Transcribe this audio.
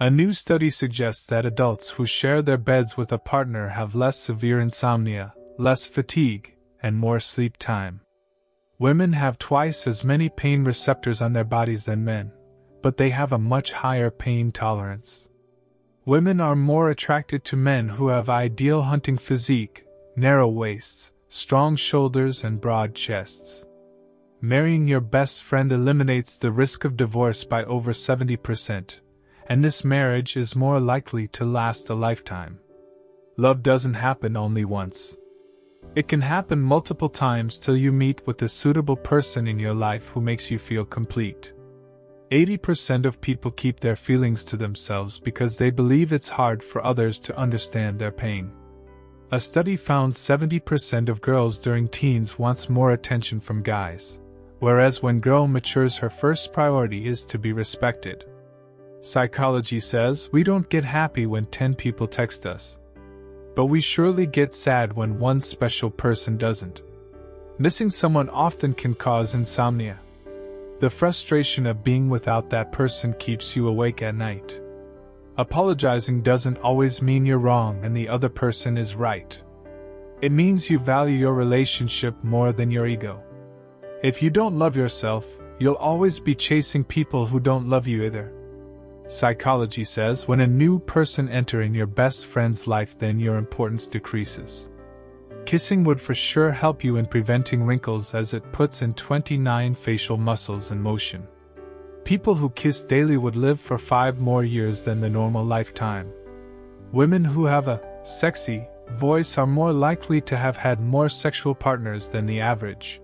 A new study suggests that adults who share their beds with a partner have less severe insomnia, less fatigue, and more sleep time. Women have twice as many pain receptors on their bodies than men, but they have a much higher pain tolerance. Women are more attracted to men who have ideal hunting physique, narrow waists, strong shoulders, and broad chests. Marrying your best friend eliminates the risk of divorce by over 70%, and this marriage is more likely to last a lifetime. Love doesn't happen only once. It can happen multiple times till you meet with the suitable person in your life who makes you feel complete. 80% of people keep their feelings to themselves because they believe it's hard for others to understand their pain. A study found 70% of girls during teens wants more attention from guys, whereas when girl matures her first priority is to be respected. Psychology says we don't get happy when 10 people text us, but we surely get sad when one special person doesn't. Missing someone often can cause insomnia. The frustration of being without that person keeps you awake at night. Apologizing doesn't always mean you're wrong and the other person is right. It means you value your relationship more than your ego. If you don't love yourself, you'll always be chasing people who don't love you either. Psychology says when a new person enters in your best friend's life, then your importance decreases. Kissing would for sure help you in preventing wrinkles as it puts in 29 facial muscles in motion. People who kiss daily would live for 5 more years than the normal lifetime. Women who have a sexy voice are more likely to have had more sexual partners than the average.